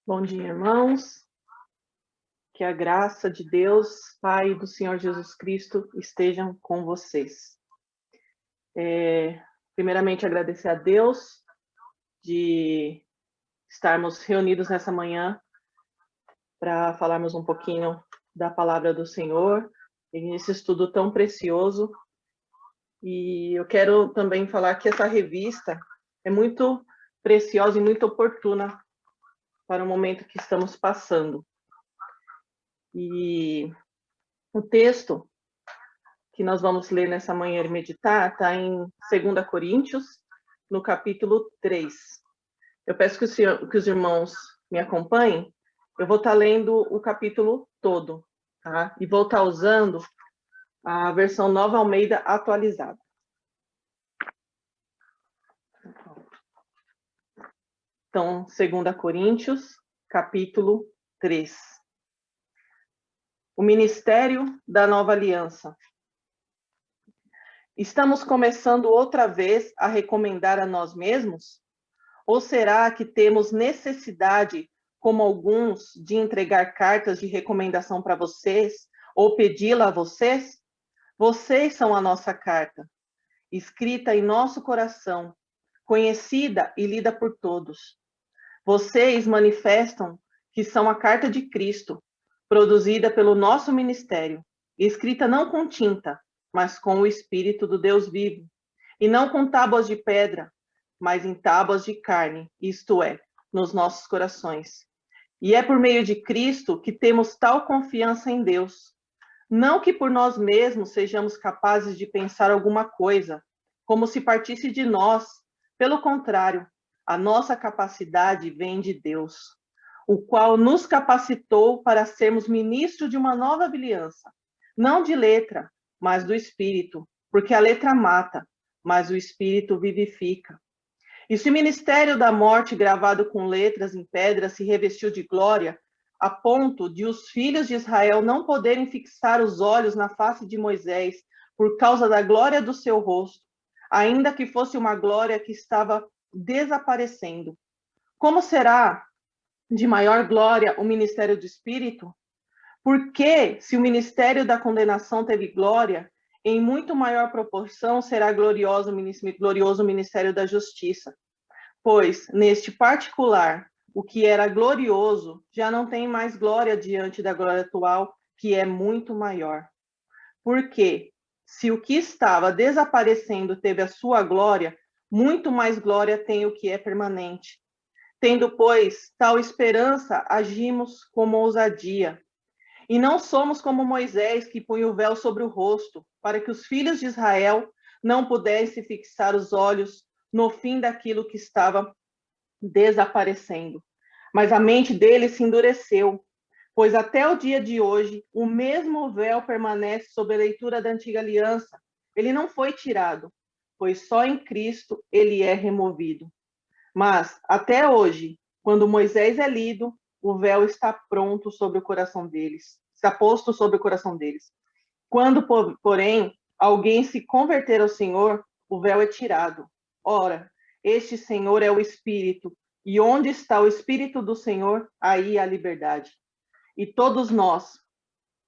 Bom dia, irmãos. Que a graça de Deus, Pai e do Senhor Jesus Cristo estejam com vocês. Primeiramente, agradecer a Deus de estarmos reunidos nessa manhã para falarmos um pouquinho da palavra do Senhor, nesse estudo tão precioso. E eu quero também falar que essa revista é muito preciosa e muito oportuna para o momento que estamos passando. E o texto que nós vamos ler nessa manhã e meditar está em 2 Coríntios, no capítulo 3. Eu peço que os irmãos me acompanhem. Eu vou estar lendo o capítulo todo, tá? E vou estar usando a versão Nova Almeida atualizada. Então, 2 Coríntios, capítulo 3. O ministério da nova aliança. Estamos começando outra vez a recomendar a nós mesmos? Ou será que temos necessidade, como alguns, de entregar cartas de recomendação para vocês ou pedi-la a vocês? Vocês são a nossa carta, escrita em nosso coração, conhecida e lida por todos. Vocês manifestam que são a carta de Cristo, produzida pelo nosso ministério, escrita não com tinta, mas com o Espírito do Deus vivo, e não com tábuas de pedra, mas em tábuas de carne, isto é, nos nossos corações. E é por meio de Cristo que temos tal confiança em Deus. Não que por nós mesmos sejamos capazes de pensar alguma coisa, como se partisse de nós. Pelo contrário, a nossa capacidade vem de Deus, o qual nos capacitou para sermos ministros de uma nova aliança, não de letra, mas do Espírito, porque a letra mata, mas o Espírito vivifica. E se o ministério da morte, gravado com letras em pedra, se revestiu de glória, a ponto de os filhos de Israel não poderem fixar os olhos na face de Moisés por causa da glória do seu rosto, ainda que fosse uma glória que estava desaparecendo. Como será de maior glória o ministério do Espírito? Porque, se o ministério da condenação teve glória, em muito maior proporção será glorioso o ministério da justiça. Pois, neste particular, o que era glorioso já não tem mais glória diante da glória atual, que é muito maior. Porque, se o que estava desaparecendo teve a sua glória, muito mais glória tem o que é permanente. Tendo, pois, tal esperança, agimos com ousadia. E não somos como Moisés, que punha o véu sobre o rosto, para que os filhos de Israel não pudessem fixar os olhos no fim daquilo que estava desaparecendo. Mas a mente deles se endureceu, pois até o dia de hoje o mesmo véu permanece sob a leitura da antiga aliança. Ele não foi tirado, pois só em Cristo ele é removido. Mas, até hoje, quando Moisés é lido, o véu está pronto sobre o coração deles, está posto sobre o coração deles. Quando, porém, alguém se converter ao Senhor, o véu é tirado. Ora, este Senhor é o Espírito, e onde está o Espírito do Senhor, aí há liberdade. E todos nós,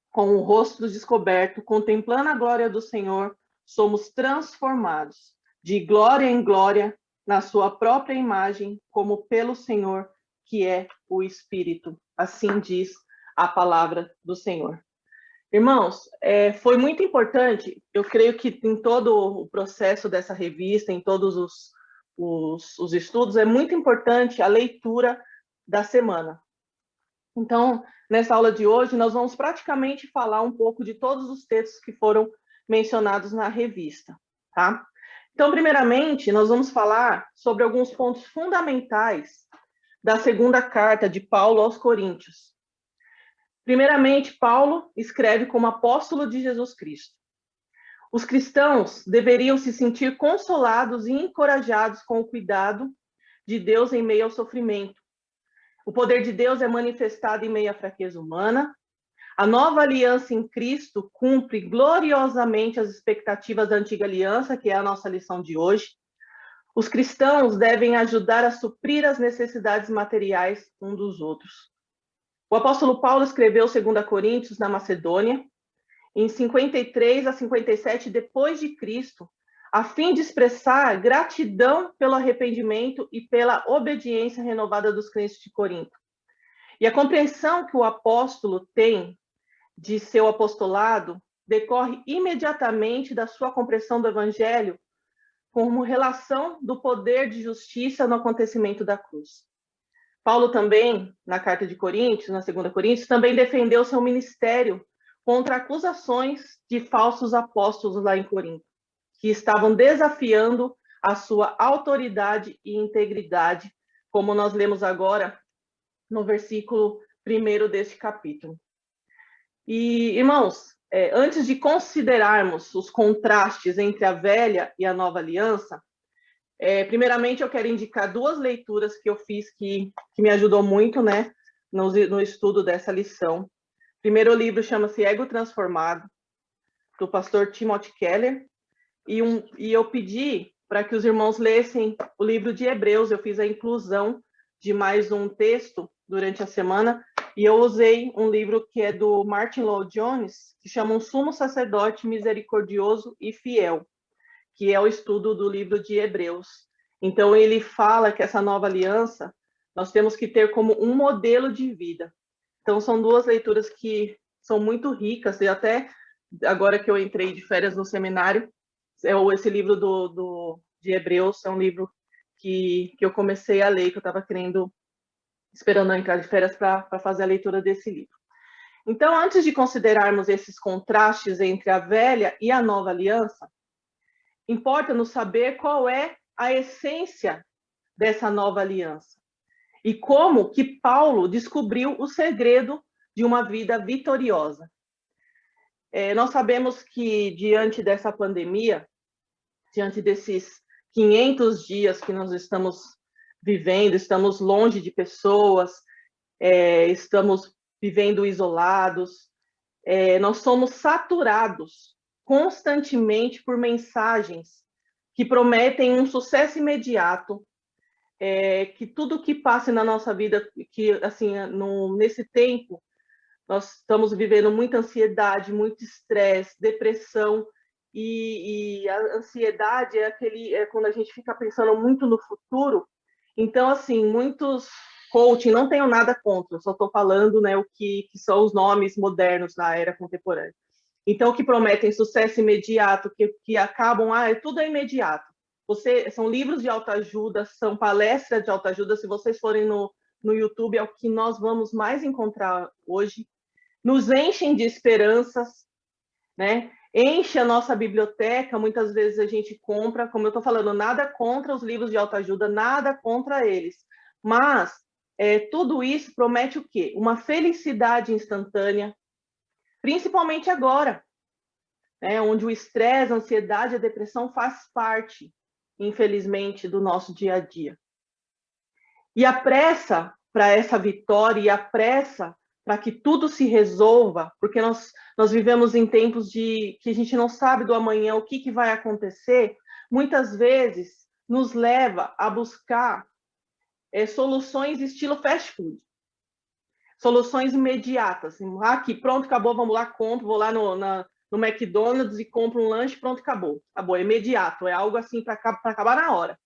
com o rosto descoberto, contemplando a glória do Senhor, somos transformados de glória em glória na sua própria imagem, como pelo Senhor, que é o Espírito. Assim diz a palavra do Senhor. Irmãos, foi muito importante, eu creio que em todo o processo dessa revista, em todos os estudos, é muito importante a leitura da semana. Então, nessa aula de hoje, nós vamos praticamente falar um pouco de todos os textos que foram mencionados na revista, tá? Então, primeiramente, nós vamos falar sobre alguns pontos fundamentais da segunda carta de Paulo aos Coríntios. Primeiramente, Paulo escreve como apóstolo de Jesus Cristo. Os cristãos deveriam se sentir consolados e encorajados com o cuidado de Deus em meio ao sofrimento. O poder de Deus é manifestado em meio à fraqueza humana. A nova aliança em Cristo cumpre gloriosamente as expectativas da antiga aliança, que é a nossa lição de hoje. Os cristãos devem ajudar a suprir as necessidades materiais um dos outros. O apóstolo Paulo escreveu 2 Coríntios na Macedônia, em 53 a 57 depois de Cristo, a fim de expressar gratidão pelo arrependimento e pela obediência renovada dos crentes de Corinto. E a compreensão que o apóstolo tem de seu apostolado decorre imediatamente da sua compreensão do evangelho como relação do poder de justiça no acontecimento da cruz. Paulo também, na carta de Coríntios, na 2 Coríntios, também defendeu seu ministério contra acusações de falsos apóstolos lá em Corinto, que estavam desafiando a sua autoridade e integridade, como nós lemos agora no versículo 1 deste capítulo. E, irmãos, antes de considerarmos os contrastes entre a velha e a nova aliança, primeiramente eu quero indicar 2 leituras que eu fiz que me ajudou muito, né, no estudo dessa lição. O primeiro livro chama-se Ego Transformado, do pastor Timothy Keller, e eu pedi para que os irmãos lessem o livro de Hebreus. Eu fiz a inclusão de mais um texto durante a semana, e eu usei um livro que é do Martin Lloyd-Jones, que chama Um Sumo Sacerdote Misericordioso e Fiel, que é o estudo do livro de Hebreus. Então, ele fala que essa nova aliança, nós temos que ter como um modelo de vida. Então, são 2 leituras que são muito ricas, e até agora que eu entrei de férias no seminário, esse livro de Hebreus é um livro que eu comecei a ler, que eu estava esperando entrar de férias para fazer a leitura desse livro. Então, antes de considerarmos esses contrastes entre a velha e a nova aliança, importa-nos saber qual é a essência dessa nova aliança e como que Paulo descobriu o segredo de uma vida vitoriosa. Nós sabemos que, diante dessa pandemia, diante desses 500 dias que nós estamos vivendo, estamos longe de pessoas, estamos vivendo isolados, nós somos saturados constantemente por mensagens que prometem um sucesso imediato, que tudo que passe na nossa vida, que assim, nesse tempo, nós estamos vivendo muita ansiedade, muito estresse, depressão, e a ansiedade é quando a gente fica pensando muito no futuro. Então, assim, muitos coaching, não tenho nada contra, só estou falando, né, o que são os nomes modernos na era contemporânea. Então, que prometem sucesso imediato, que acabam, tudo é imediato. São livros de autoajuda, são palestras de autoajuda. Se vocês forem no YouTube, é o que nós vamos mais encontrar hoje. Nos enchem de esperanças, né? Enche a nossa biblioteca, muitas vezes a gente compra, como eu estou falando, nada contra os livros de autoajuda, nada contra eles. Mas tudo isso promete o quê? Uma felicidade instantânea, principalmente agora, né, onde o estresse, a ansiedade, a depressão faz parte, infelizmente, do nosso dia a dia. E a pressa para essa vitória e a pressa para que tudo se resolva, porque nós vivemos em tempos que a gente não sabe do amanhã, o que vai acontecer, muitas vezes nos leva a buscar soluções estilo fast food. Soluções imediatas. Aqui, pronto, acabou, vamos lá, compro, vou lá no McDonald's e compro um lanche, pronto, acabou. Acabou, é imediato, é algo assim para acabar na hora.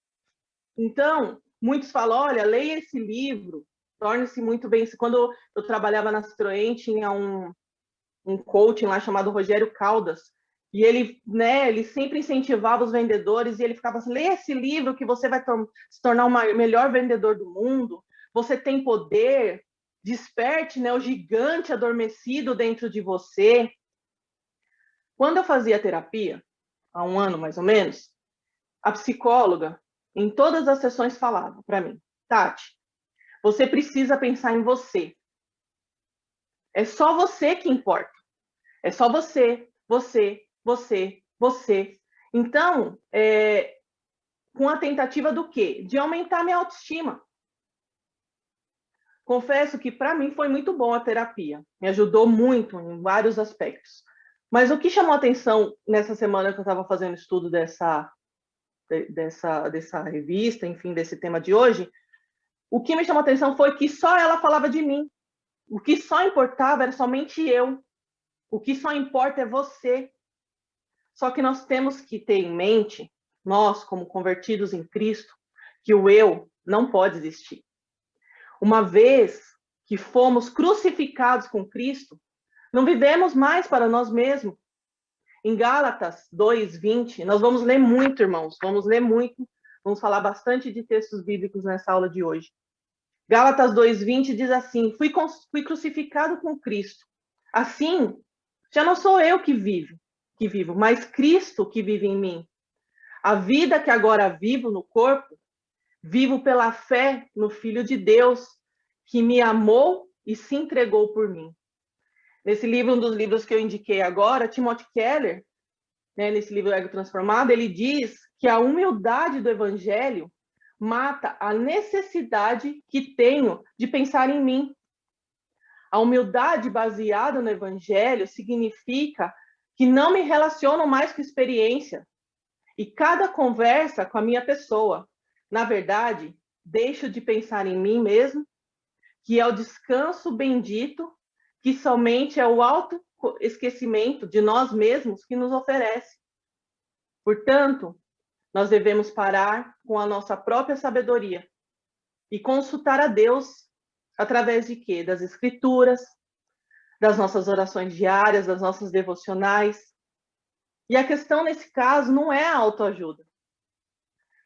Então, muitos falam, olha, leia esse livro, torne-se muito bem. Quando eu trabalhava na Citroën, tinha um coaching lá chamado Rogério Caldas, e ele sempre incentivava os vendedores, e ele ficava assim, leia esse livro que você vai se tornar o melhor vendedor do mundo, você tem poder, desperte, né, o gigante adormecido dentro de você. Quando eu fazia terapia, há 1 ano mais ou menos, a psicóloga, em todas as sessões, falava para mim, Tati, você precisa pensar em você. É só você que importa. É só você, você, você, você. Então, com a tentativa do quê? De aumentar minha autoestima. Confesso que para mim foi muito bom a terapia. Me ajudou muito em vários aspectos. Mas o que chamou a atenção nessa semana que eu estava fazendo estudo dessa dessa revista, enfim, desse tema de hoje, o que me chamou a atenção foi que só ela falava de mim. O que só importava era somente eu. O que só importa é você. Só que nós temos que ter em mente, nós, como convertidos em Cristo, que o eu não pode existir. Uma vez que fomos crucificados com Cristo, não vivemos mais para nós mesmos. Em Gálatas 2:20, nós vamos ler muito, irmãos, vamos ler muito, vamos falar bastante de textos bíblicos nessa aula de hoje. Gálatas 2:20 diz assim: fui crucificado com Cristo. Assim, já não sou eu que vivo, mas Cristo que vive em mim. A vida que agora vivo no corpo, vivo pela fé no Filho de Deus, que me amou e se entregou por mim. Nesse livro, um dos livros que eu indiquei agora, Timothy Keller, nesse livro Ego Transformado, ele diz que a humildade do Evangelho mata a necessidade que tenho de pensar em mim. A humildade baseada no Evangelho significa que não me relaciono mais com experiência e cada conversa com a minha pessoa. Na verdade, deixo de pensar em mim mesmo, que é o descanso bendito, que somente é o autoesquecimento de nós mesmos que nos oferece. Portanto, nós devemos parar com a nossa própria sabedoria e consultar a Deus através de quê? Das Escrituras, das nossas orações diárias, das nossas devocionais. E a questão nesse caso não é a autoajuda,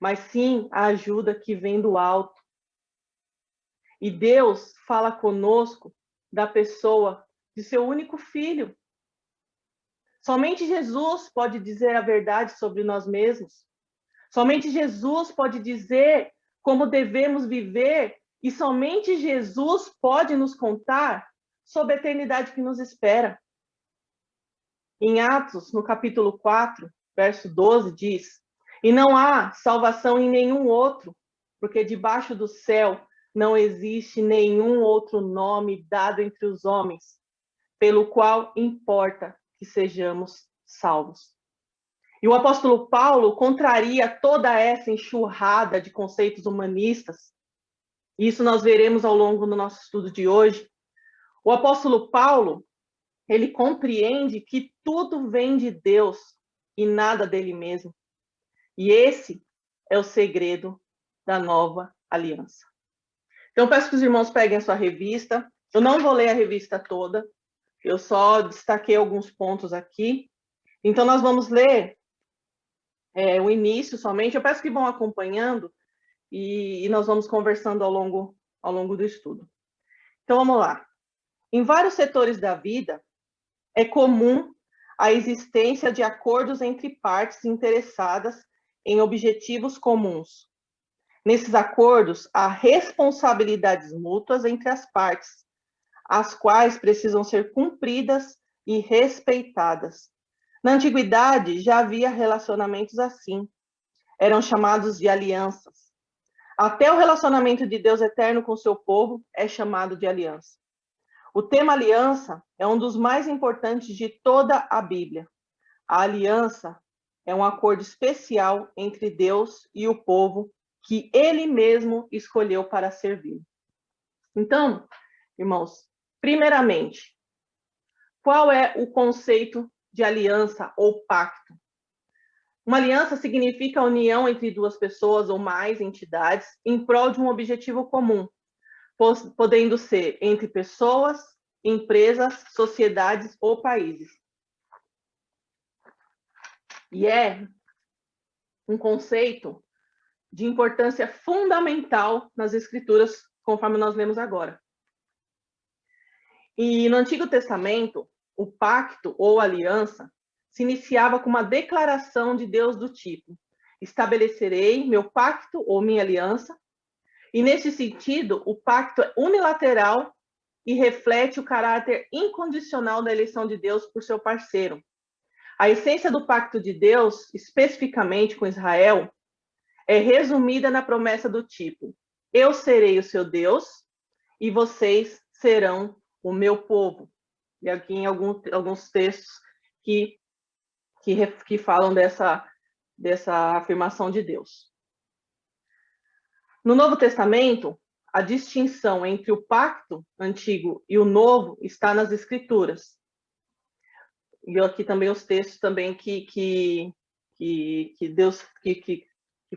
mas sim a ajuda que vem do alto. E Deus fala conosco da pessoa de seu único filho. Somente Jesus pode dizer a verdade sobre nós mesmos. Somente Jesus pode dizer como devemos viver e somente Jesus pode nos contar sobre a eternidade que nos espera. Em Atos, no capítulo 4, verso 12, diz: E não há salvação em nenhum outro, porque debaixo do céu não existe nenhum outro nome dado entre os homens, pelo qual importa que sejamos salvos. E o apóstolo Paulo contraria toda essa enxurrada de conceitos humanistas. Isso nós veremos ao longo do nosso estudo de hoje. O apóstolo Paulo, ele compreende que tudo vem de Deus e nada dele mesmo. E esse é o segredo da nova aliança. Então, peço que os irmãos peguem a sua revista. Eu não vou ler a revista toda, eu só destaquei alguns pontos aqui. Então, nós vamos ler o início somente. Eu peço que vão acompanhando e nós vamos conversando ao longo do estudo. Então, vamos lá. Em vários setores da vida, é comum a existência de acordos entre partes interessadas em objetivos comuns. Nesses acordos, há responsabilidades mútuas entre as partes, as quais precisam ser cumpridas e respeitadas. Na antiguidade, já havia relacionamentos assim. Eram chamados de alianças. Até o relacionamento de Deus eterno com seu povo é chamado de aliança. O tema aliança é um dos mais importantes de toda a Bíblia. A aliança é um acordo especial entre Deus e o povo que ele mesmo escolheu para servir. Então, irmãos, primeiramente, qual é o conceito de aliança ou pacto? Uma aliança significa a união entre duas pessoas ou mais entidades em prol de um objetivo comum, podendo ser entre pessoas, empresas, sociedades ou países. E é um conceito de importância fundamental nas Escrituras, conforme nós lemos agora. E no Antigo Testamento, o pacto ou aliança se iniciava com uma declaração de Deus do tipo: estabelecerei meu pacto ou minha aliança. E nesse sentido, o pacto é unilateral e reflete o caráter incondicional da eleição de Deus por seu parceiro. A essência do pacto de Deus, especificamente com Israel, é resumida na promessa do tipo: eu serei o seu Deus e vocês serão o meu povo. E aqui em alguns textos que falam dessa afirmação de Deus. No Novo Testamento, a distinção entre o pacto antigo e o novo está nas Escrituras. E aqui também os textos também que Deus que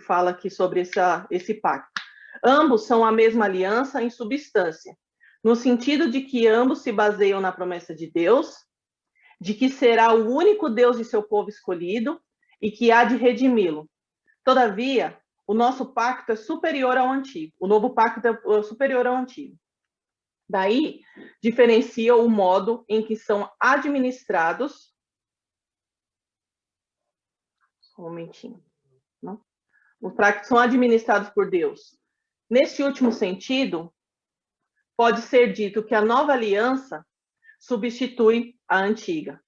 fala aqui sobre esse pacto. Ambos são a mesma aliança em substância, no sentido de que ambos se baseiam na promessa de Deus, de que será o único Deus de seu povo escolhido e que há de redimi-lo. Todavia, o nosso pacto é superior ao antigo. O novo pacto é superior ao antigo. Daí, diferencia o modo em que são administrados. Só um momentinho. Não? Os pactos são administrados por Deus. Neste último sentido, pode ser dito que a nova aliança substitui a antiga.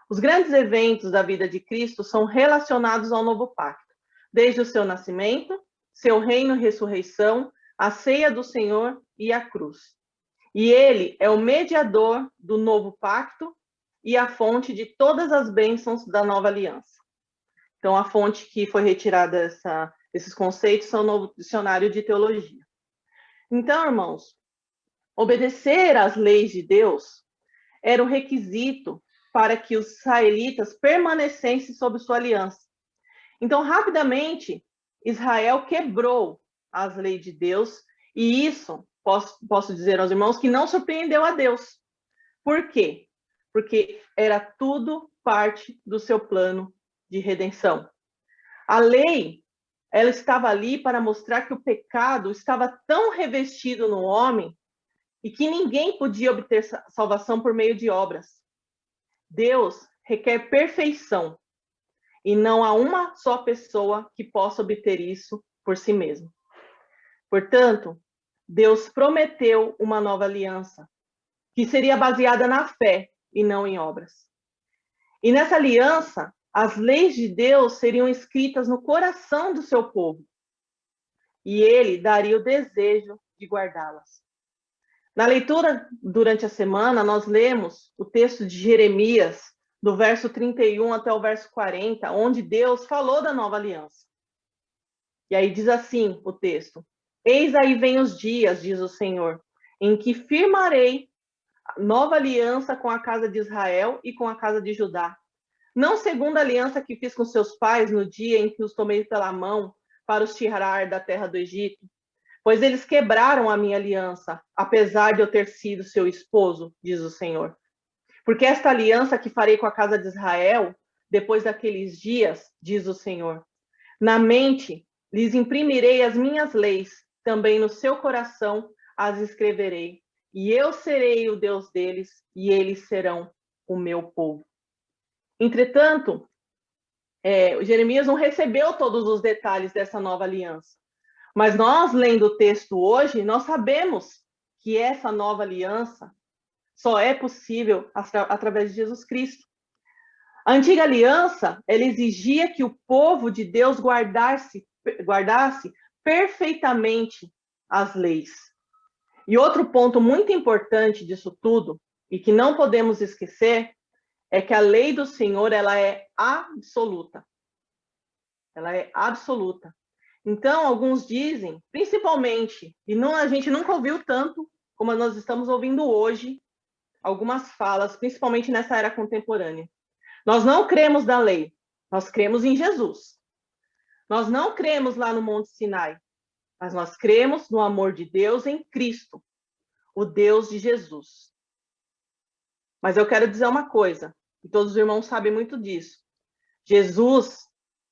Os grandes eventos da vida de Cristo são relacionados ao novo pacto, desde o seu nascimento, seu reino e ressurreição, a ceia do Senhor e a cruz. E ele é o mediador do novo pacto e a fonte de todas as bênçãos da nova aliança. Então, a fonte que foi retirada desses conceitos são o Novo Dicionário de Teologia. Então, irmãos, obedecer às leis de Deus era o requisito para que os israelitas permanecessem sob sua aliança. Então, rapidamente, Israel quebrou as leis de Deus, e isso, posso dizer aos irmãos, que não surpreendeu a Deus. Por quê? Porque era tudo parte do seu plano de redenção. A lei, ela estava ali para mostrar que o pecado estava tão revestido no homem e que ninguém podia obter salvação por meio de obras. Deus requer perfeição e não há uma só pessoa que possa obter isso por si mesmo. Portanto, Deus prometeu uma nova aliança que seria baseada na fé e não em obras. E nessa aliança, as leis de Deus seriam escritas no coração do seu povo e ele daria o desejo de guardá-las. Na leitura durante a semana, nós lemos o texto de Jeremias, do verso 31 até o verso 40, onde Deus falou da nova aliança. E aí diz assim o texto: Eis aí vem os dias, diz o Senhor, em que firmarei nova aliança com a casa de Israel e com a casa de Judá. Não segundo a aliança que fiz com seus pais no dia em que os tomei pela mão para os tirar da terra do Egito, pois eles quebraram a minha aliança, apesar de eu ter sido seu esposo, diz o Senhor. Porque esta aliança que farei com a casa de Israel, depois daqueles dias, diz o Senhor, na mente lhes imprimirei as minhas leis, também no seu coração as escreverei, e eu serei o Deus deles, e eles serão o meu povo. Entretanto, Jeremias não recebeu todos os detalhes dessa nova aliança. Mas nós, lendo o texto hoje, nós sabemos que essa nova aliança só é possível através de Jesus Cristo. A antiga aliança, ela exigia que o povo de Deus guardasse perfeitamente as leis. E outro ponto muito importante disso tudo, e que não podemos esquecer, é que a lei do Senhor, ela é absoluta. Ela é absoluta. Então, alguns dizem, principalmente, e a gente nunca ouviu tanto como nós estamos ouvindo hoje, algumas falas, principalmente nessa era contemporânea. Nós não cremos na lei, nós cremos em Jesus. Nós não cremos lá no Monte Sinai, mas nós cremos no amor de Deus em Cristo, o Deus de Jesus. Mas eu quero dizer uma coisa, e todos os irmãos sabem muito disso. Jesus,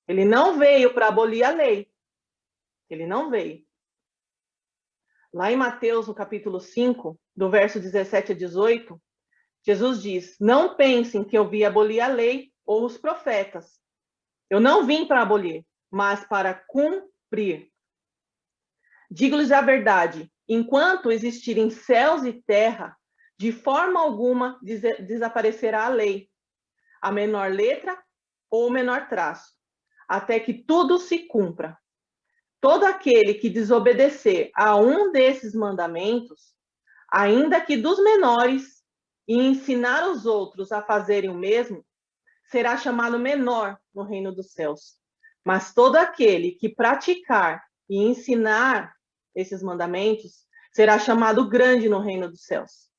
ele não veio para abolir a lei. Ele não veio. Lá em Mateus, no capítulo 5, do verso 17 a 18, Jesus diz: Não pensem que eu vim abolir a lei ou os profetas. Eu não vim para abolir, mas para cumprir. Digo-lhes a verdade, enquanto existirem céus e terra, de forma alguma desaparecerá a lei, a menor letra ou o menor traço, até que tudo se cumpra. Todo aquele que desobedecer a um desses mandamentos, ainda que dos menores, e ensinar os outros a fazerem o mesmo, será chamado menor no reino dos céus. Mas todo aquele que praticar e ensinar esses mandamentos será chamado grande no reino dos céus.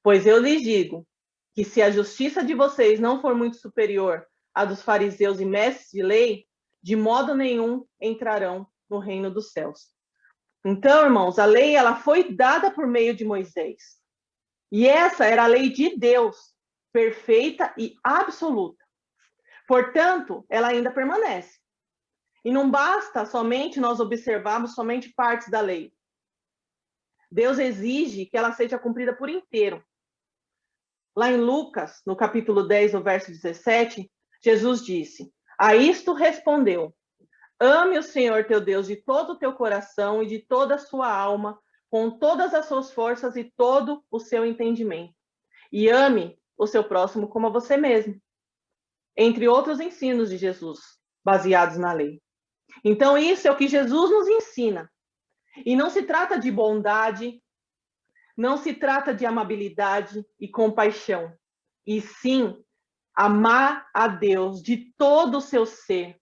Pois eu lhes digo que se a justiça de vocês não for muito superior à dos fariseus e mestres de lei, de modo nenhum entrarão no reino dos céus. Então, irmãos, a lei ela foi dada por meio de Moisés. E essa era a lei de Deus, perfeita e absoluta. Portanto, ela ainda permanece. E não basta somente nós observarmos somente partes da lei. Deus exige que ela seja cumprida por inteiro. Lá em Lucas, no capítulo 10, no verso 17, Jesus disse: a isto respondeu: ame o Senhor teu Deus de todo o teu coração e de toda a sua alma, com todas as suas forças e todo o seu entendimento. E ame o seu próximo como a você mesmo. Entre outros ensinos de Jesus, baseados na lei. Então, isso é o que Jesus nos ensina. E não se trata de bondade, não se trata de amabilidade e compaixão, e sim amar a Deus de todo o seu ser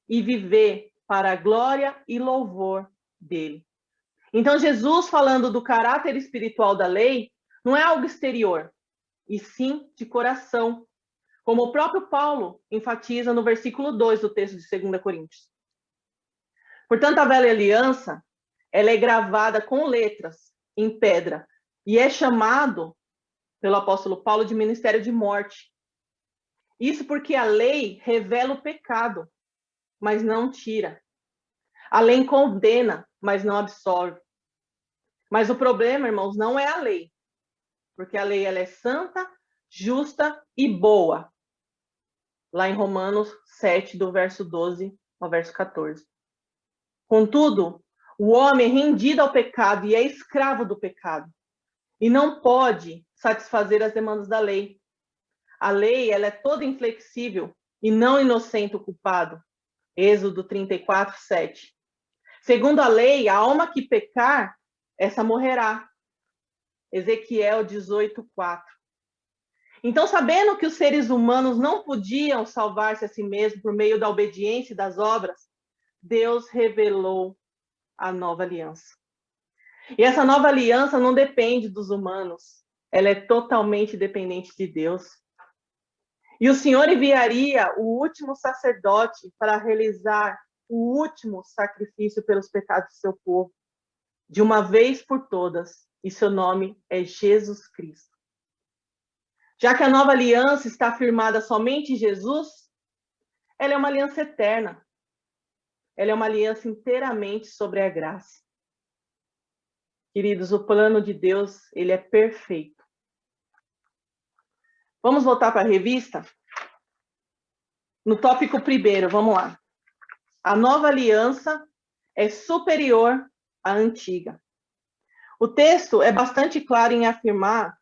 e viver para a glória e louvor dele. Então, Jesus, falando do caráter espiritual da lei, não é algo exterior, e sim de coração, como o próprio Paulo enfatiza no versículo 2 do texto de 2 Coríntios. Portanto, a velha aliança, ela é gravada com letras em pedra e é chamado pelo apóstolo Paulo de ministério de morte. Isso porque a lei revela o pecado, mas não tira. A lei condena, mas não absolve. Mas o problema, irmãos, não é a lei, porque a lei ela é santa, justa e boa. Lá em Romanos 7, do verso 12 ao verso 14. Contudo, o homem é rendido ao pecado e é escravo do pecado. E não pode satisfazer as demandas da lei. A lei ela é toda inflexível e não inocente o culpado. Êxodo 34, 7. Segundo a lei, a alma que pecar, essa morrerá. Ezequiel 18, 4. Então, sabendo que os seres humanos não podiam salvar-se a si mesmos por meio da obediência e das obras, Deus revelou a nova aliança. E essa nova aliança não depende dos humanos, ela é totalmente dependente de Deus. E o Senhor enviaria o último sacerdote para realizar o último sacrifício pelos pecados do seu povo, de uma vez por todas, e seu nome é Jesus Cristo. Já que a nova aliança está firmada somente em Jesus, ela é uma aliança eterna. Ela é uma aliança inteiramente sobre a graça. Queridos, o plano de Deus, ele é perfeito. Vamos voltar para a revista? No tópico primeiro, vamos lá. A nova aliança é superior à antiga. O texto é bastante claro em afirmar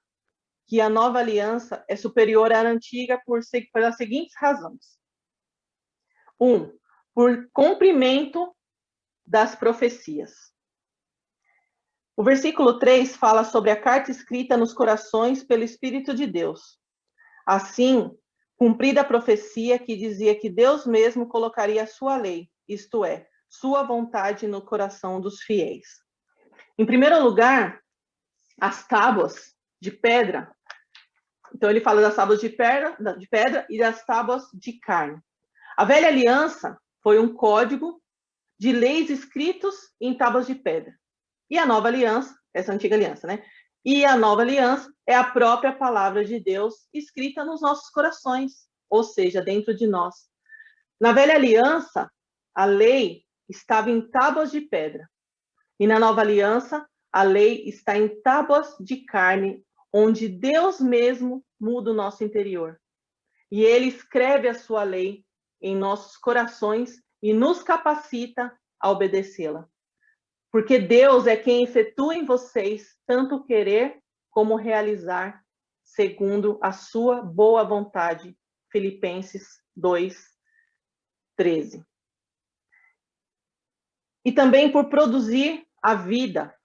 que a nova aliança é superior à antiga pelas seguintes razões. 1. Por cumprimento das profecias. O versículo 3 fala sobre a carta escrita nos corações pelo Espírito de Deus. Assim, cumprida a profecia que dizia que Deus mesmo colocaria a sua lei, isto é, sua vontade no coração dos fiéis. Em primeiro lugar, as tábuas de pedra. Então, ele fala das tábuas de pedra e das tábuas de carne. A velha aliança foi um código de leis escritos em tábuas de pedra. E a nova aliança, essa antiga aliança, né? E a nova aliança é a própria palavra de Deus escrita nos nossos corações, ou seja, dentro de nós. Na velha aliança, a lei estava em tábuas de pedra. E na nova aliança, a lei está em tábuas de carne, onde Deus mesmo muda o nosso interior. E ele escreve a sua lei em nossos corações e nos capacita a obedecê-la. Porque Deus é quem efetua em vocês tanto querer como realizar, segundo a sua boa vontade. Filipenses 2, 13. E também por produzir a vida.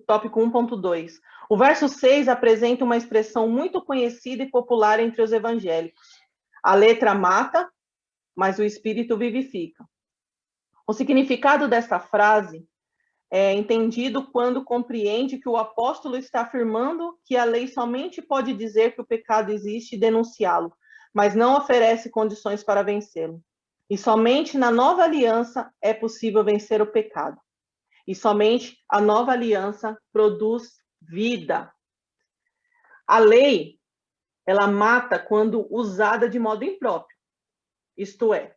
Tópico 1.2. O verso 6 apresenta uma expressão muito conhecida e popular entre os evangélicos. A letra mata, mas o Espírito vivifica. O significado desta frase é entendido quando compreende que o apóstolo está afirmando que a lei somente pode dizer que o pecado existe e denunciá-lo, mas não oferece condições para vencê-lo. E somente na nova aliança é possível vencer o pecado. E somente a nova aliança produz vida. A lei, ela mata quando usada de modo impróprio, isto é,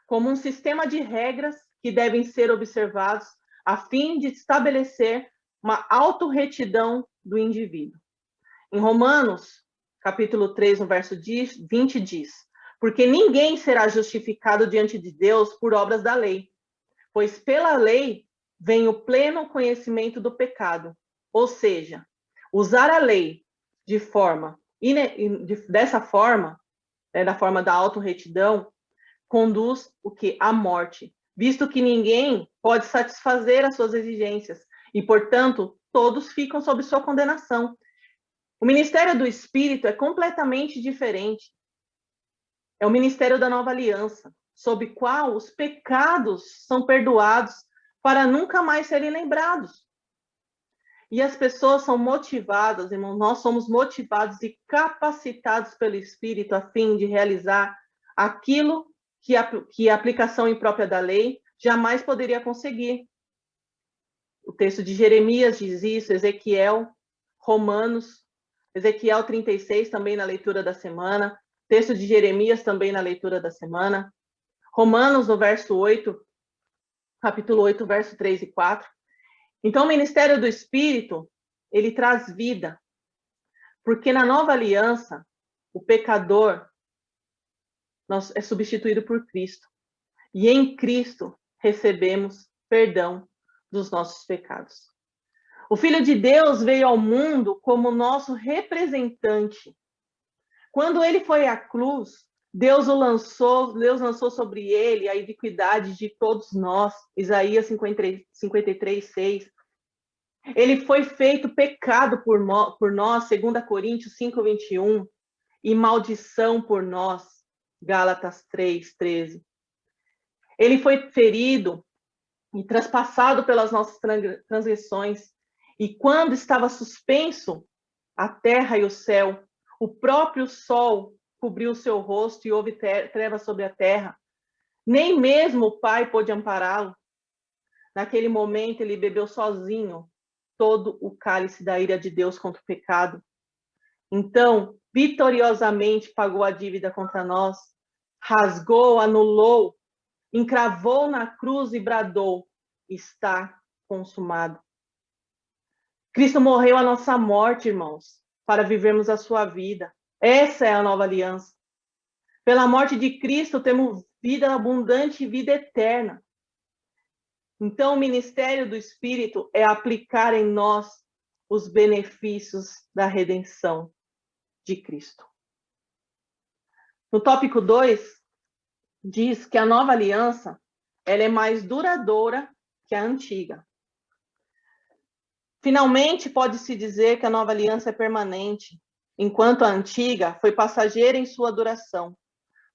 como um sistema de regras que devem ser observados a fim de estabelecer uma autorretidão do indivíduo. Em Romanos, capítulo 3, no verso 20, diz: porque ninguém será justificado diante de Deus por obras da lei, pois pela lei vem o pleno conhecimento do pecado. Ou seja, usar a lei dessa forma, da forma da autorretidão, conduz o que? A morte, visto que ninguém pode satisfazer as suas exigências e, portanto, todos ficam sob sua condenação. O ministério do Espírito é completamente diferente. É o ministério da nova aliança, sob qual os pecados são perdoados para nunca mais serem lembrados. E as pessoas são motivadas, irmãos, nós somos motivados e capacitados pelo Espírito a fim de realizar aquilo que a aplicação imprópria da lei jamais poderia conseguir. O texto de Jeremias diz isso, Ezequiel, Romanos, Ezequiel 36 também na leitura da semana, texto de Jeremias também na leitura da semana, Romanos no verso 8, capítulo 8, verso 3 e 4. Então, o ministério do Espírito, ele traz vida, porque na nova aliança, o pecador é substituído por Cristo. E em Cristo recebemos perdão dos nossos pecados. O Filho de Deus veio ao mundo como nosso representante. Quando ele foi à cruz, Deus lançou sobre ele a iniquidade de todos nós. Isaías 53, 6. Ele foi feito pecado por nós, 2 Coríntios 5, 21, e maldição por nós, Gálatas 3, 13. Ele foi ferido e traspassado pelas nossas transgressões, e quando estava suspenso a terra e o céu, o próprio sol cobriu o seu rosto e houve trevas sobre a terra. Nem mesmo o Pai pôde ampará-lo. Naquele momento, ele bebeu sozinho todo o cálice da ira de Deus contra o pecado. Então, vitoriosamente pagou a dívida contra nós, rasgou, anulou, encravou na cruz e bradou: está consumado. Cristo morreu a nossa morte, irmãos, para vivermos a sua vida. Essa é a nova aliança. Pela morte de Cristo, temos vida abundante e vida eterna. Então, o ministério do Espírito é aplicar em nós os benefícios da redenção de Cristo. No tópico 2, diz que a nova aliança ela é mais duradoura que a antiga. Finalmente, pode-se dizer que a nova aliança é permanente, enquanto a antiga foi passageira em sua duração.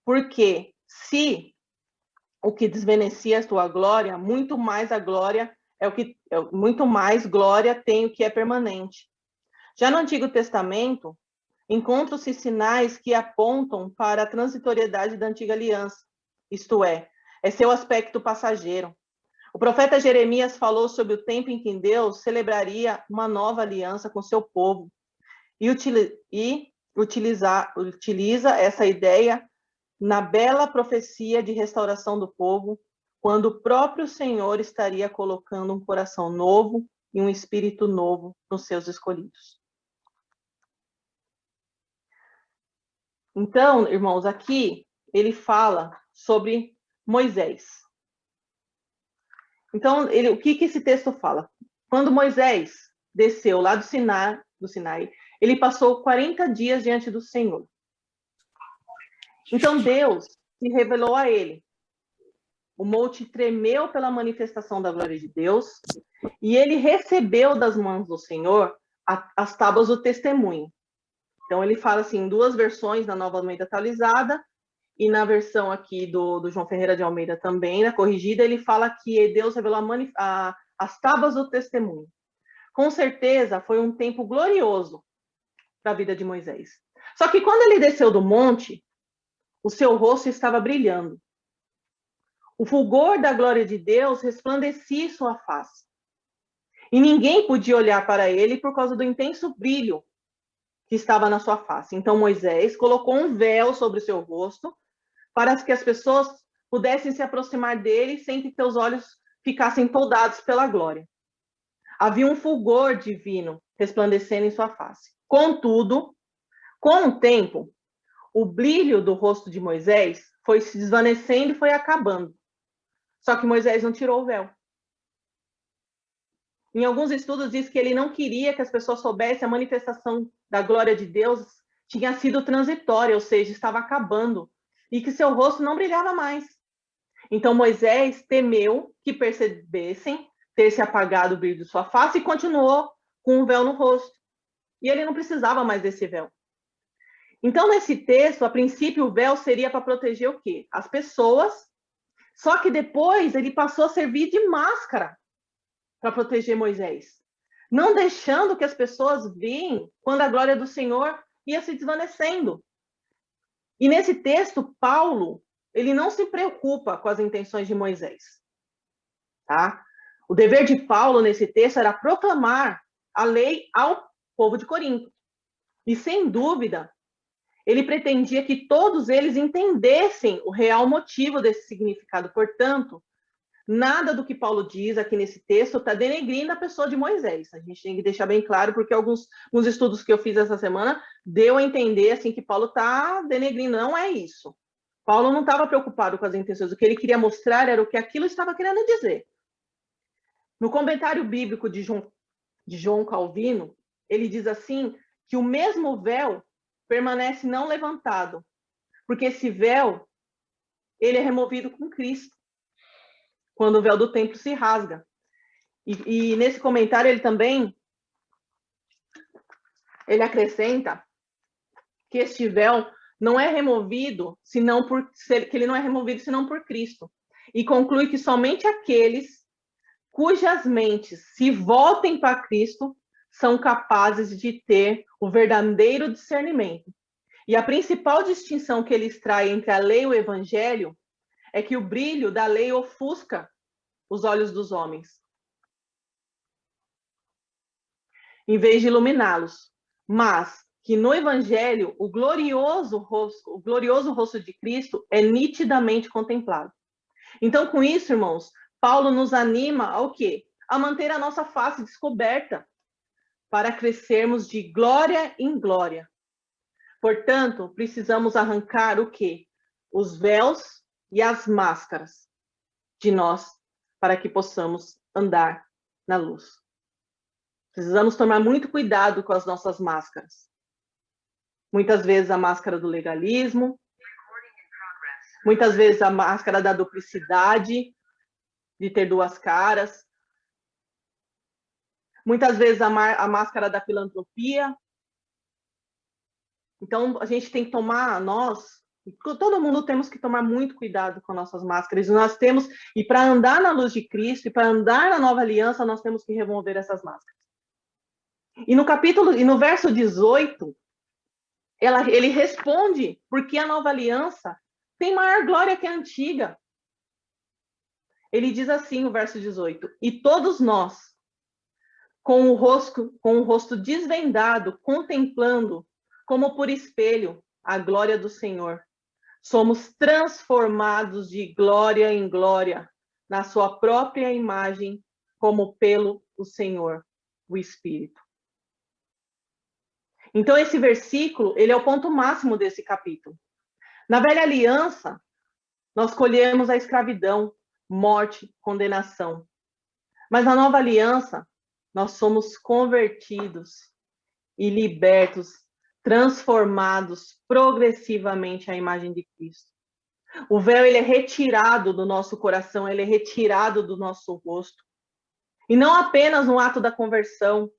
Porque se o que desvenecia a sua glória, muito mais a glória muito mais glória tem o que é permanente. Já no Antigo Testamento, encontram-se sinais que apontam para a transitoriedade da antiga aliança, isto é seu aspecto passageiro. O profeta Jeremias falou sobre o tempo em que Deus celebraria uma nova aliança com seu povo e utiliza essa ideia na bela profecia de restauração do povo, quando o próprio Senhor estaria colocando um coração novo e um espírito novo nos seus escolhidos. Então, irmãos, aqui ele fala sobre Moisés. Então, o que esse texto fala? Quando Moisés desceu lá do Sinai, ele passou 40 dias diante do Senhor. Então, Deus se revelou a ele. O monte tremeu pela manifestação da glória de Deus e ele recebeu das mãos do Senhor as tábuas do testemunho. Então, ele fala assim, em duas versões na Nova Almeida Atualizada e na versão aqui do João Ferreira de Almeida também, na corrigida, ele fala que Deus revelou as tábuas do testemunho. Com certeza, foi um tempo glorioso para a vida de Moisés. Só que quando ele desceu do monte, o seu rosto estava brilhando. O fulgor da glória de Deus resplandecia em sua face. E ninguém podia olhar para ele por causa do intenso brilho que estava na sua face. Então Moisés colocou um véu sobre o seu rosto para que as pessoas pudessem se aproximar dele sem que seus olhos ficassem toldados pela glória. Havia um fulgor divino resplandecendo em sua face. Contudo, com o tempo, o brilho do rosto de Moisés foi se desvanecendo e foi acabando. Só que Moisés não tirou o véu. Em alguns estudos diz que ele não queria que as pessoas soubessem a manifestação da glória de Deus tinha sido transitória, ou seja, estava acabando, e que seu rosto não brilhava mais. Então Moisés temeu que percebessem ter se apagado o brilho de sua face e continuou com um véu no rosto. E ele não precisava mais desse véu. Então, nesse texto, a princípio, o véu seria para proteger o quê? As pessoas, só que depois ele passou a servir de máscara para proteger Moisés, não deixando que as pessoas veem quando a glória do Senhor ia se desvanecendo. E nesse texto, Paulo, ele não se preocupa com as intenções de Moisés. Tá? O dever de Paulo nesse texto era proclamar a lei ao povo de Corinto. E, sem dúvida, ele pretendia que todos eles entendessem o real motivo desse significado. Portanto, nada do que Paulo diz aqui nesse texto está denegrindo a pessoa de Moisés. A gente tem que deixar bem claro, porque alguns estudos que eu fiz essa semana deu a entender assim, que Paulo está denegrindo. Não é isso. Paulo não estava preocupado com as intenções. O que ele queria mostrar era o que aquilo estava querendo dizer. No comentário bíblico de João Calvino, ele diz assim que o mesmo véu permanece não levantado, porque esse véu ele é removido com Cristo, quando o véu do templo se rasga. E nesse comentário ele também acrescenta que este véu não é removido senão que ele não é removido senão por Cristo, e conclui que somente aqueles cujas mentes se voltem para Cristo são capazes de ter o verdadeiro discernimento. E a principal distinção que ele extrai entre a lei e o evangelho é que o brilho da lei ofusca os olhos dos homens, em vez de iluminá-los. Mas que no evangelho o glorioso rosto de Cristo é nitidamente contemplado. Então, com isso, irmãos, Paulo nos anima ao quê? A manter a nossa face descoberta, para crescermos de glória em glória. Portanto, precisamos arrancar o quê? Os véus e as máscaras de nós, para que possamos andar na luz. Precisamos tomar muito cuidado com as nossas máscaras. Muitas vezes a máscara do legalismo, muitas vezes a máscara da duplicidade, de ter duas caras, muitas vezes a máscara da filantropia. Então, a gente tem que tomar, todo mundo temos que tomar muito cuidado com nossas máscaras. E para andar na luz de Cristo, e para andar na nova aliança, nós temos que remover essas máscaras. E no verso 18, ele responde porque a nova aliança tem maior glória que a antiga. Ele diz assim, no verso 18: e todos nós, com o rosto desvendado, contemplando, como por espelho, a glória do Senhor, somos transformados de glória em glória, na sua própria imagem, como pelo Senhor, o Espírito. Então, esse versículo, ele é o ponto máximo desse capítulo. Na velha aliança, nós colhemos a escravidão, morte, condenação. Mas na nova aliança, nós somos convertidos e libertos, transformados progressivamente à imagem de Cristo. O véu, ele é retirado do nosso coração, ele é retirado do nosso rosto. E não apenas no ato da conversão,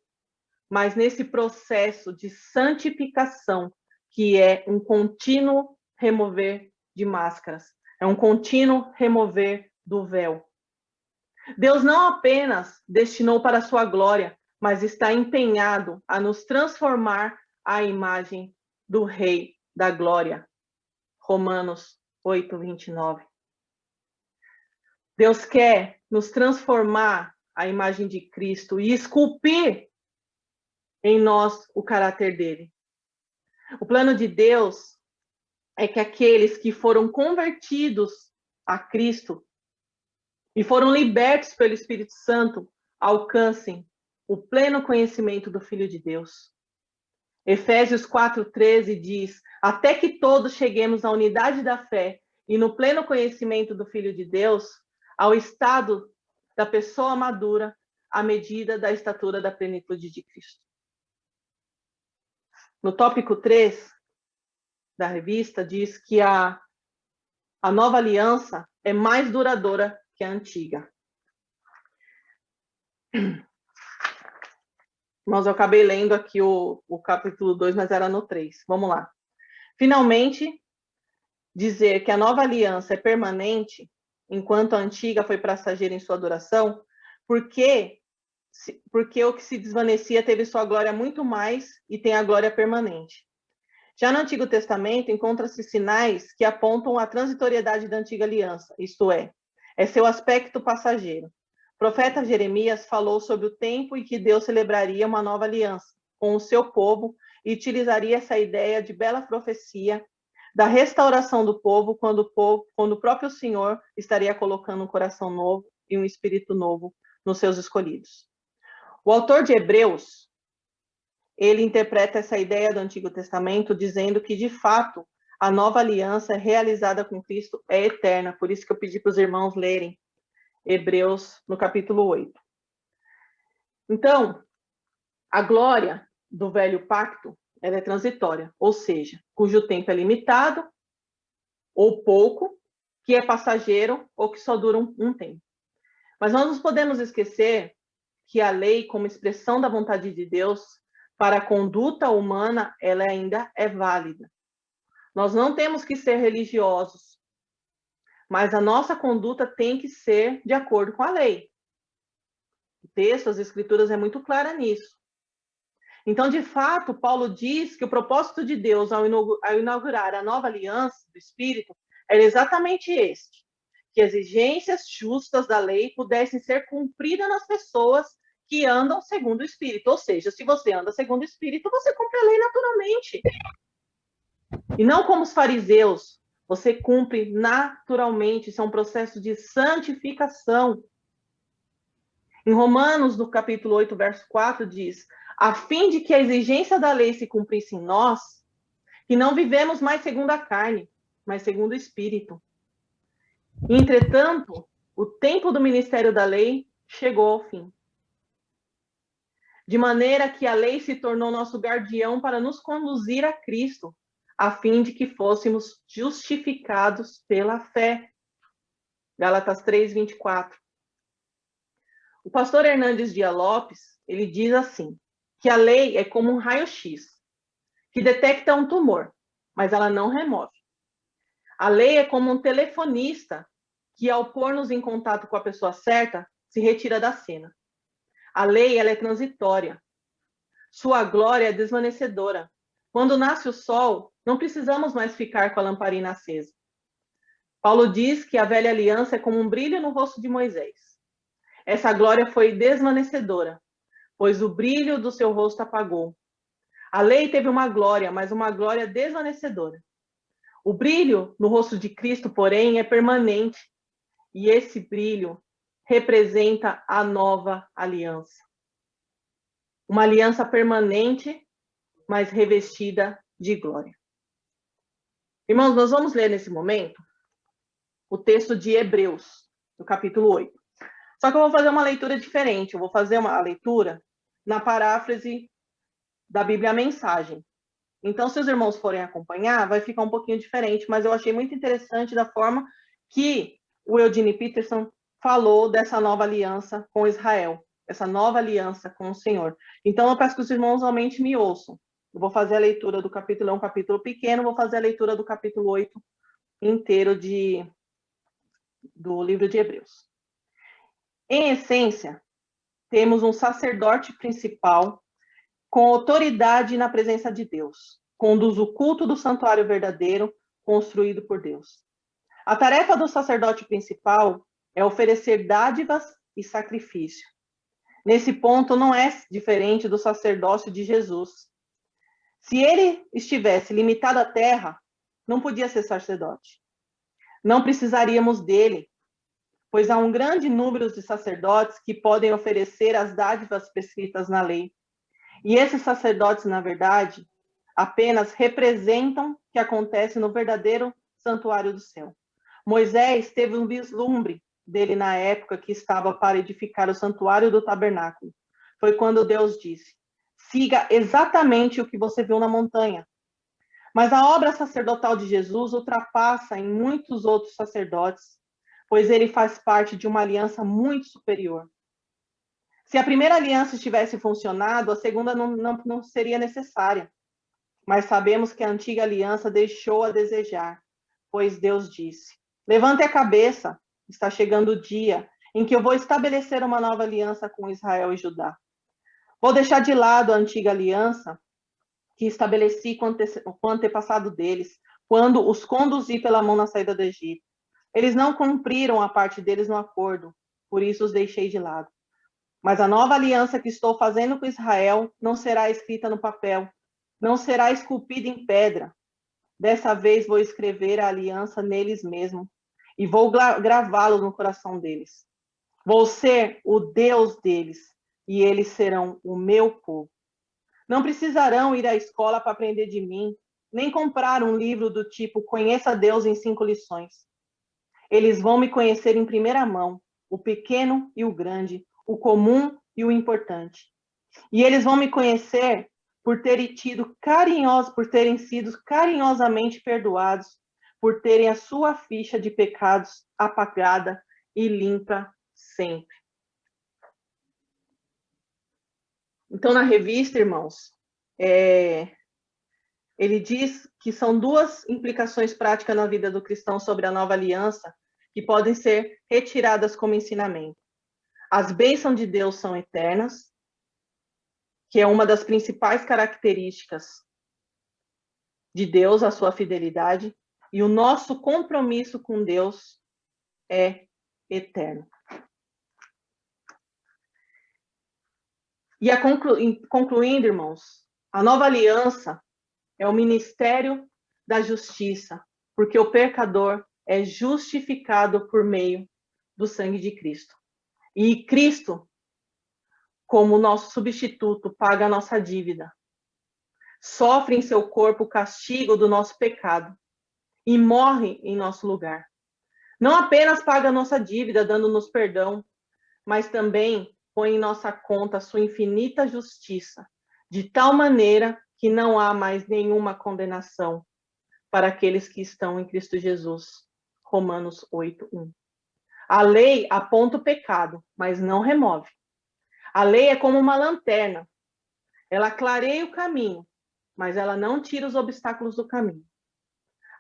mas nesse processo de santificação, que é um contínuo remover de máscaras, é um contínuo remover do véu. Deus não apenas destinou para a sua glória, mas está empenhado a nos transformar à imagem do Rei da Glória. Romanos 8, 29. Deus quer nos transformar à imagem de Cristo e esculpir em nós o caráter dele. O plano de Deus é que aqueles que foram convertidos a Cristo e foram libertos pelo Espírito Santo alcancem o pleno conhecimento do Filho de Deus. Efésios 4:13 diz: até que todos cheguemos à unidade da fé e no pleno conhecimento do Filho de Deus, ao estado da pessoa madura, à medida da estatura da plenitude de Cristo. No tópico 3 da revista, diz que a nova aliança é mais duradoura que a antiga. Mas eu acabei lendo aqui o capítulo 2, mas era no 3. Vamos lá. Finalmente, dizer que a nova aliança é permanente, enquanto a antiga foi passageira em sua duração, porque o que se desvanecia teve sua glória muito mais e tem a glória permanente. Já no Antigo Testamento, encontra-se sinais que apontam a transitoriedade da antiga aliança, isto é seu aspecto passageiro. O profeta Jeremias falou sobre o tempo em que Deus celebraria uma nova aliança com o seu povo e utilizaria essa ideia de bela profecia da restauração do povo, quando o próprio Senhor estaria colocando um coração novo e um espírito novo nos seus escolhidos. O autor de Hebreus, ele interpreta essa ideia do Antigo Testamento dizendo que, de fato, a nova aliança realizada com Cristo é eterna. Por isso que eu pedi para os irmãos lerem Hebreus no capítulo 8. Então, a glória do velho pacto, ela é transitória, ou seja, cujo tempo é limitado ou pouco, que é passageiro ou que só dura um tempo. Mas nós não podemos esquecer que a lei, como expressão da vontade de Deus para a conduta humana, ela ainda é válida. Nós não temos que ser religiosos, mas a nossa conduta tem que ser de acordo com a lei. O texto, as escrituras é muito clara nisso. Então, de fato, Paulo diz que o propósito de Deus ao inaugurar a nova aliança do Espírito era exatamente este: que exigências justas da lei pudessem ser cumpridas nas pessoas que andam segundo o Espírito. Ou seja, se você anda segundo o Espírito, você cumpre a lei naturalmente. E não como os fariseus, você cumpre naturalmente. Isso é um processo de santificação. Em Romanos, no capítulo 8, verso 4, diz: a fim de que a exigência da lei se cumprisse em nós, que não vivemos mais segundo a carne, mas segundo o Espírito. Entretanto, o tempo do ministério da lei chegou ao fim. De maneira que a lei se tornou nosso guardião para nos conduzir a Cristo, a fim de que fôssemos justificados pela fé. Gálatas 3, 24. O pastor Hernandes Dias Lopes, ele diz assim, que a lei é como um raio-x, que detecta um tumor, mas ela não remove. A lei é como um telefonista, que ao pôr-nos em contato com a pessoa certa, se retira da cena. A lei, ela é transitória. Sua glória é desvanecedora. Quando nasce o sol, não precisamos mais ficar com a lamparina acesa. Paulo diz que a velha aliança é como um brilho no rosto de Moisés. Essa glória foi desvanecedora, pois o brilho do seu rosto apagou. A lei teve uma glória, mas uma glória desvanecedora. O brilho no rosto de Cristo, porém, é permanente, e esse brilho representa a nova aliança. Uma aliança permanente, mas revestida de glória. Irmãos, nós vamos ler nesse momento o texto de Hebreus, no capítulo 8. Só que eu vou fazer uma leitura diferente. Eu vou fazer uma leitura na paráfrase da Bíblia Mensagem. Então, se os irmãos forem acompanhar, vai ficar um pouquinho diferente, mas eu achei muito interessante da forma que o Eugene Peterson falou dessa nova aliança com Israel, essa nova aliança com o Senhor. Então, eu peço que os irmãos realmente me ouçam. Eu vou fazer a leitura do capítulo, é um capítulo pequeno, vou fazer a leitura do capítulo 8 inteiro do livro de Hebreus. Em essência, temos um sacerdote principal com autoridade na presença de Deus, conduz o culto do santuário verdadeiro construído por Deus. A tarefa do sacerdote principal é oferecer dádivas e sacrifício. Nesse ponto, não é diferente do sacerdócio de Jesus. Se ele estivesse limitado à terra, não podia ser sacerdote. Não precisaríamos dele, pois há um grande número de sacerdotes que podem oferecer as dádivas prescritas na lei. E esses sacerdotes, na verdade, apenas representam o que acontece no verdadeiro santuário do céu. Moisés teve um vislumbre dele na época que estava para edificar o santuário do tabernáculo. Foi quando Deus disse: siga exatamente o que você viu na montanha. Mas a obra sacerdotal de Jesus ultrapassa em muitos outros sacerdotes, pois ele faz parte de uma aliança muito superior. Se a primeira aliança tivesse funcionado, a segunda não seria necessária. Mas sabemos que a antiga aliança deixou a desejar, pois Deus disse: levante a cabeça, está chegando o dia em que eu vou estabelecer uma nova aliança com Israel e Judá. Vou deixar de lado a antiga aliança que estabeleci com o antepassado deles, quando os conduzi pela mão na saída do Egito. Eles não cumpriram a parte deles no acordo, por isso os deixei de lado. Mas a nova aliança que estou fazendo com Israel não será escrita no papel, não será esculpida em pedra. Dessa vez vou escrever a aliança neles mesmos e vou gravá-lo no coração deles. Vou ser o Deus deles e eles serão o meu povo. Não precisarão ir à escola para aprender de mim, nem comprar um livro do tipo Conheça Deus em 5 lições. Eles vão me conhecer em primeira mão, o pequeno e o grande, o comum e o importante. E eles vão me conhecer por terem sido carinhosamente perdoados, por terem a sua ficha de pecados apagada e limpa sempre. Então, na revista, irmãos, ele diz que são 2 implicações práticas na vida do cristão sobre a nova aliança que podem ser retiradas como ensinamento. As bênçãos de Deus são eternas, que é uma das principais características de Deus, a sua fidelidade, e o nosso compromisso com Deus é eterno. E concluindo, irmãos, a nova aliança é o ministério da justiça, porque o pecador é justificado por meio do sangue de Cristo. E Cristo, como nosso substituto, paga a nossa dívida. Sofre em seu corpo o castigo do nosso pecado e morre em nosso lugar. Não apenas paga a nossa dívida, dando-nos perdão, mas também põe em nossa conta a sua infinita justiça, de tal maneira que não há mais nenhuma condenação para aqueles que estão em Cristo Jesus. Romanos 8:1. A lei aponta o pecado, mas não remove. A lei é como uma lanterna. Ela clareia o caminho, mas ela não tira os obstáculos do caminho.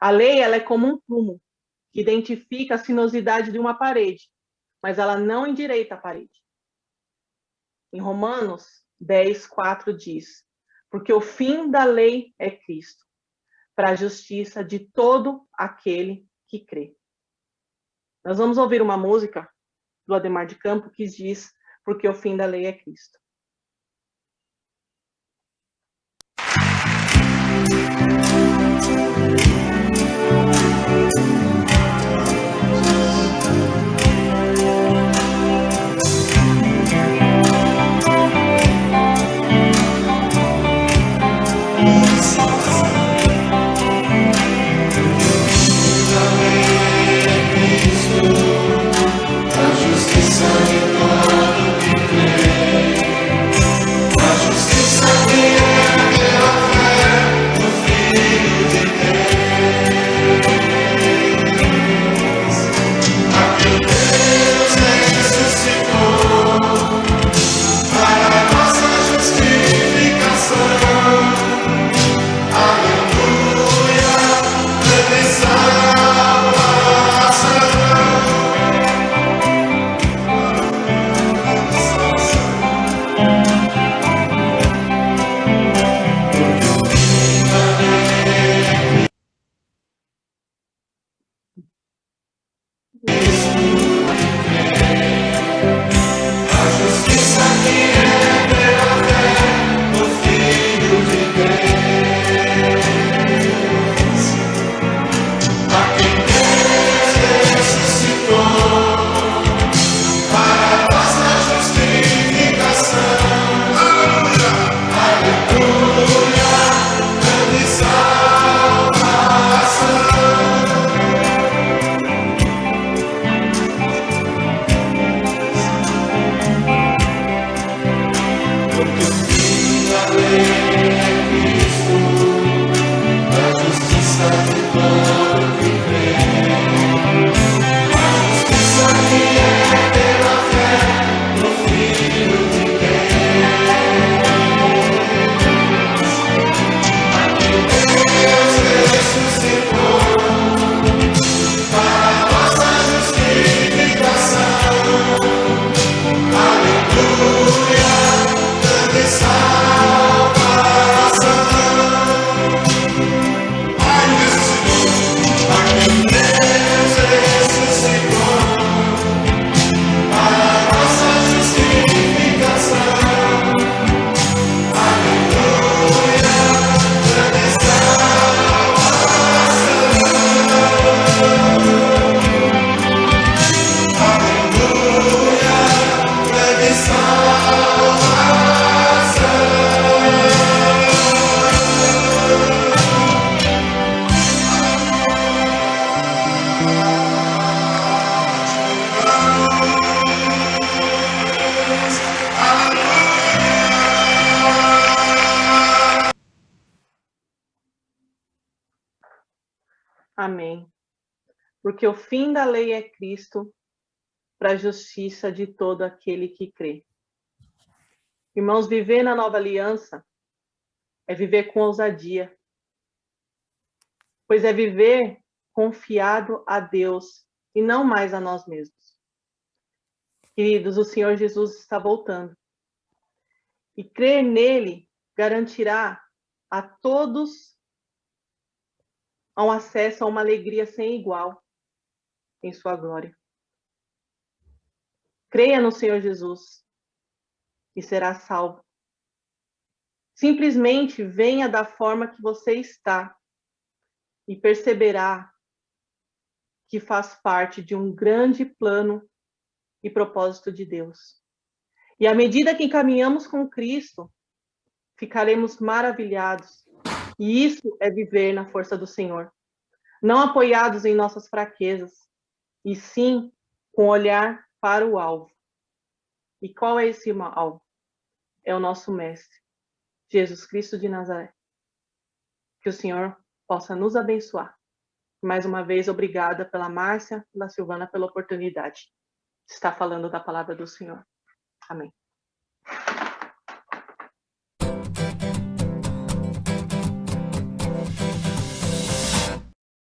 A lei, ela é como um prumo, que identifica a sinuosidade de uma parede, mas ela não endireita a parede. Em Romanos 10:4 diz: porque o fim da lei é Cristo, para a justiça de todo aquele que crê. Nós vamos ouvir uma música do Adhemar de Campos que diz: porque o fim da lei é Cristo. A justiça de todo que crê. Amém. Porque o fim da lei é Cristo, para a justiça de todo aquele que crê. Irmãos, viver na nova aliança é viver com ousadia, pois é viver confiado a Deus e não mais a nós mesmos. Queridos, o Senhor Jesus está voltando. E crer nele garantirá a todos um acesso a uma alegria sem igual em sua glória. Creia no Senhor Jesus e será salvo. Simplesmente venha da forma que você está e perceberá que faz parte de um grande plano e propósito de Deus. E à medida que caminhamos com Cristo, ficaremos maravilhados. E isso é viver na força do Senhor. Não apoiados em nossas fraquezas, e sim com olhar para o alvo. E qual é esse alvo? É o nosso Mestre, Jesus Cristo de Nazaré. Que o Senhor possa nos abençoar. Mais uma vez, obrigada pela Márcia, pela Silvana, pela oportunidade de estar falando da palavra do Senhor. Amém.